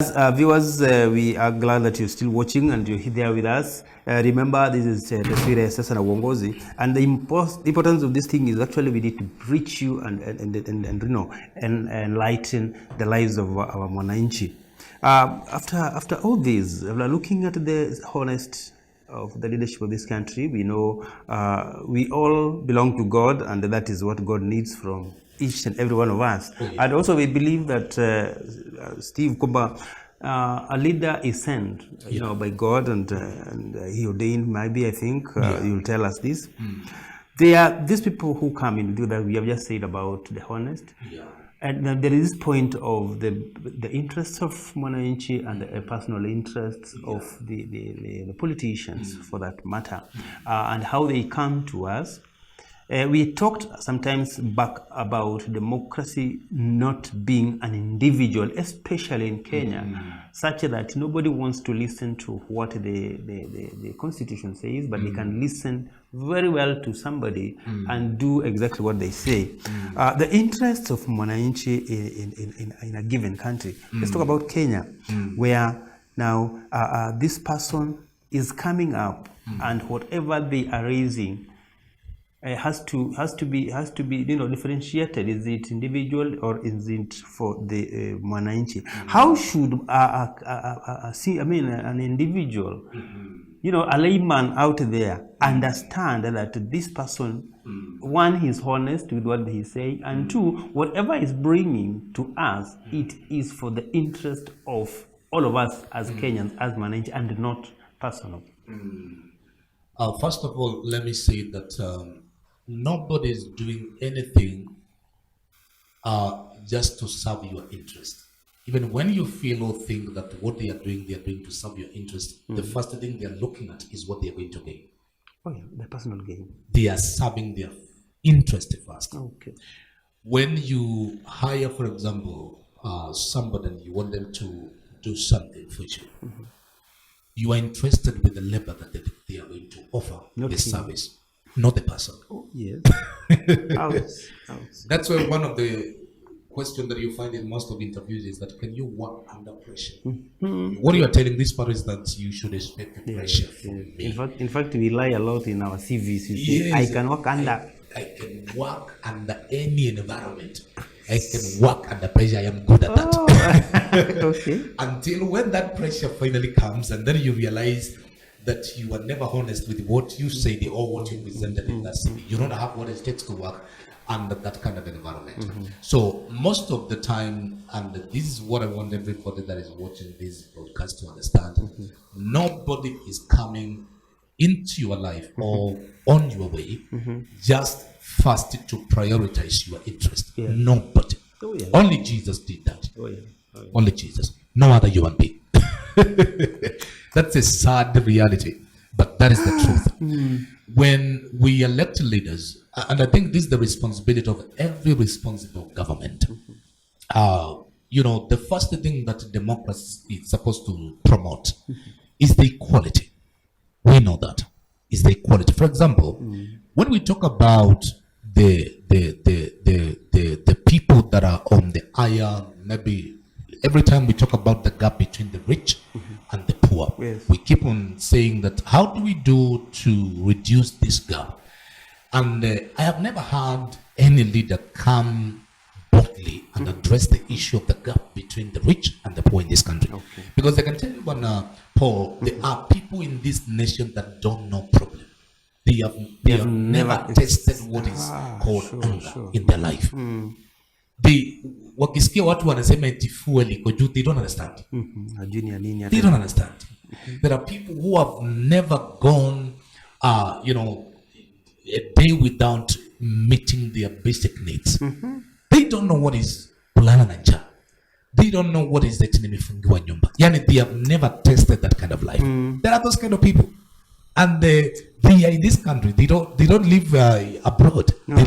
Viewers, we are glad that you're still watching and you're there with us. Remember, this is the Taswira Sasa na Uongozi, and the importance of this thing is actually we need to reach you and enlighten the lives of our Mwananchi. After all this, looking at the honest of the leadership of this country, we know we all belong to God, and that is what God needs from each and every one of us. And also we believe that Steve Kumba, a leader is sent, by God, and he ordained, maybe, I think, you'll tell us this. They are these people who come in do that we have just said about the honest. And then there is this point of the interests of Mwananchi and the personal interests of the politicians, for that matter, and how they come to us. We talked sometimes back about democracy not being an individual, especially in Kenya, such that nobody wants to listen to what the constitution says, but they can listen very well to somebody and do exactly what they say. The interests of Mwananchi in a given country. Let's talk about Kenya, where now this person is coming up, and whatever they are raising has to be differentiated. Is it individual or is it for the Mwananchi? How should an individual, a layman out there, understand that this person, one, he's honest with what he's saying, and two, whatever he's bringing to us, it is for the interest of all of us as Kenyans, as Mwananchi, and not personal. First of all, let me say that nobody is doing anything just to serve your interest. Even when you feel or think that what they are doing to serve your interest, the first thing they are looking at is what they are going to gain. Oh yeah, the personal gain. They are serving their interest first. Okay. When you hire, for example, somebody and you want them to do something for you, you are interested with the labor that they are going to offer, not the service, not the person. Oh, yes. That's why one of the questions that you find in most of interviews is that, can you work under pressure? What you are telling this part is that you should expect the pressure from me. In fact, we lie a lot in our CVs. Yes, I can work under. I can work under any environment. I can work under pressure. I am good at that. Okay. Until when that pressure finally comes, and then you realize that you are never honest with what you said or what you presented in that CV. You don't have what it takes to work under that kind of environment. So most of the time, and this is what I want everybody that is watching this broadcast to understand, nobody is coming into your life or on your way just first to prioritize your interest. Nobody. Only Jesus did that. Only Jesus. No other human being. That's a sad reality, but that is the truth. When we elect leaders, and I think this is the responsibility of every responsible government, the first thing that democracy is supposed to promote is the equality. We know that is the equality. For example, when we talk about the people that are on the higher, maybe every time we talk about the gap between the rich and the poor, we keep on saying that how do we do to reduce this gap? And I have never heard any leader come boldly and address the issue of the gap between the rich and the poor in this country. Because I can tell you, Paul, there are people in this nation that don't know problem. They have never tasted what is called hunger in their life. Wakisikia watu wanasema eti fuel iko juu, they don't understand. They don't understand. There are people who have never gone a day without meeting their basic needs. They don't know what is kulala na njaa. They don't know what is eti nimefungiwa nyumba. Yani they have never tasted that kind of life. There are those kind of people. And they are in this country. They don't live abroad. They live